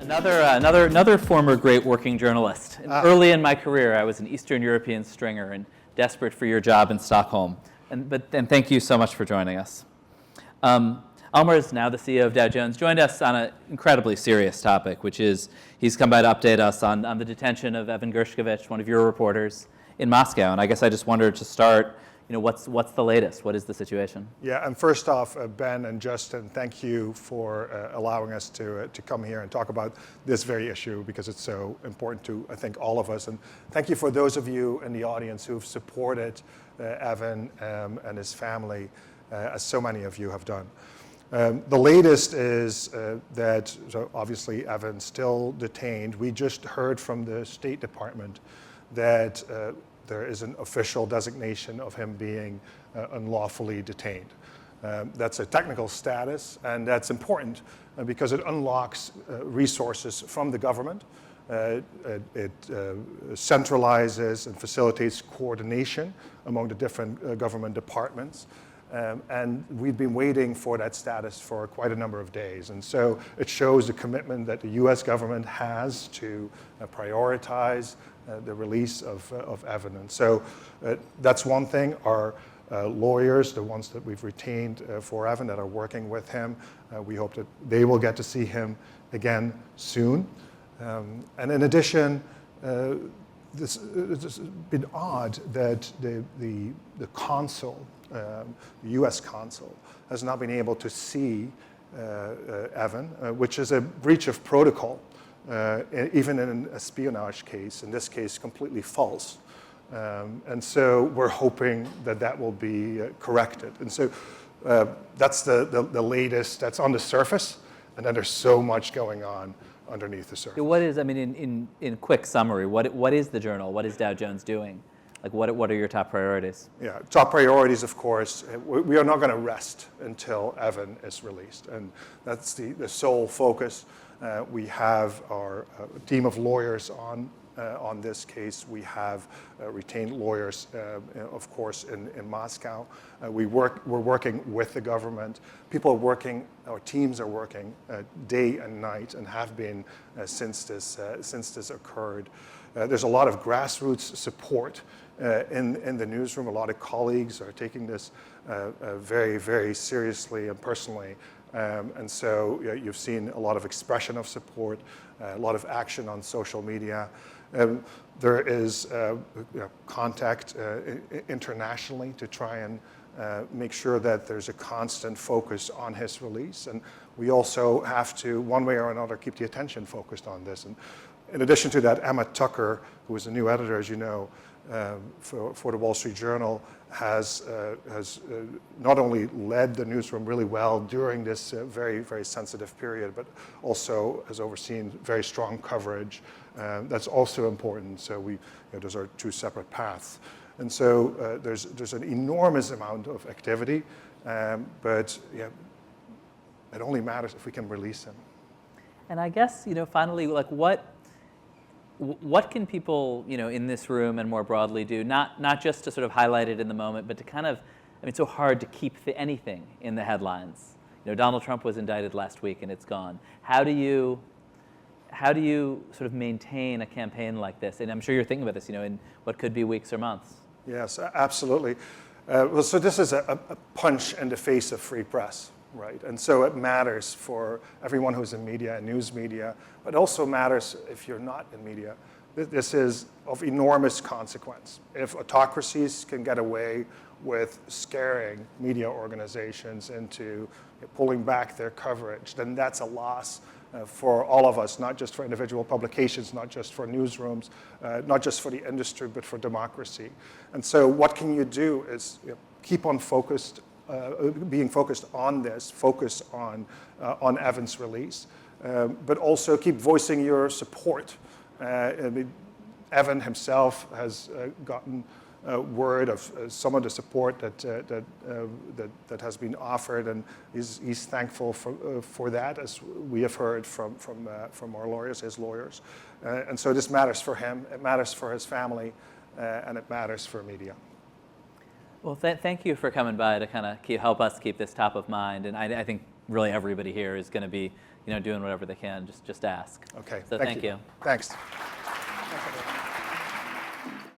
Another former great working journalist. Early in my career, I was an Eastern European stringer and desperate for your job in Stockholm. And thank you so much for joining us. Almar is now the CEO of Dow Jones, joined us on an incredibly serious topic, which is he's come by to update us on the detention of Evan Gershkovich, one of your reporters, in Moscow. And I guess I just wondered to start, what's the latest? What is the situation? Yeah, and first off, Ben and Justin, thank you for allowing us to come here and talk about this very issue, because it's so important to, I think, all of us. And thank you for those of you in the audience who've supported Evan and his family, as so many of you have done. The latest is that, so obviously, Evan's still detained. We just heard from the State Department that there is an official designation of him being unlawfully detained. That's a technical status, and that's important because it unlocks resources from the government. It centralizes and facilitates coordination among the different government departments. And we've been waiting for that status for quite a number of days. And so it shows the commitment that the US government has to prioritize the release of Evan. And so that's one thing. Our lawyers, the ones that we've retained for Evan that are working with him, we hope that they will get to see him again soon. And in addition, it's been odd that the consul, the US consul, has not been able to see Evan, which is a breach of protocol, even in an espionage case, in this case completely false. And so we're hoping that that will be corrected. And so that's the latest that's on the surface, and then there's so much going on underneath the surface. What is, in quick summary, what is the Journal? What is Dow Jones doing? Like, what are your top priorities? Yeah, top priorities, of course. We are not going to rest until Evan is released, and that's the sole focus. We have our team of lawyers on this case. We have retained lawyers, of course, in Moscow. We're working with the government. People are working, our teams are working day and night, and have been since this occurred. There's a lot of grassroots support in the newsroom. A lot of colleagues are taking this very, very seriously and personally. And so you've seen a lot of expression of support, a lot of action on social media. There is contact internationally to try and make sure that there's a constant focus on his release. And we also have to, one way or another, keep the attention focused on this. And in addition to that, Emma Tucker, who is a new editor, as you know, for the Wall Street Journal, has not only led the newsroom really well during this very, very sensitive period, but also has overseen very strong coverage. That's also important. So those are two separate paths. And so there's an enormous amount of activity, but yeah, it only matters if we can release him. And I guess, finally, like what can people, in this room and more broadly do, not just to sort of highlight it in the moment, but to kind of, it's so hard to keep anything in the headlines. Donald Trump was indicted last week and it's gone. How do you sort of maintain a campaign like this? And I'm sure you're thinking about this, in what could be weeks or months. Yes, absolutely. Well, so this is a punch in the face of free press. Right, and so it matters for everyone who's in media and news media, but also matters if you're not in media. This is of enormous consequence. If autocracies can get away with scaring media organizations into pulling back their coverage, then that's a loss for all of us, not just for individual publications, not just for newsrooms, not just for the industry, but for democracy. And so what can you do is keep on being focused on this, focus on Evan's release, but also keep voicing your support. Evan himself has gotten word of some of the support that has been offered, and he's thankful for that, as we have heard from our lawyers, his lawyers. And so this matters for him, it matters for his family, and it matters for media. Well, thank you for coming by to kind of help us keep this top of mind. And I think really everybody here is going to be doing whatever they can, just ask. Okay. So thank you. Thanks.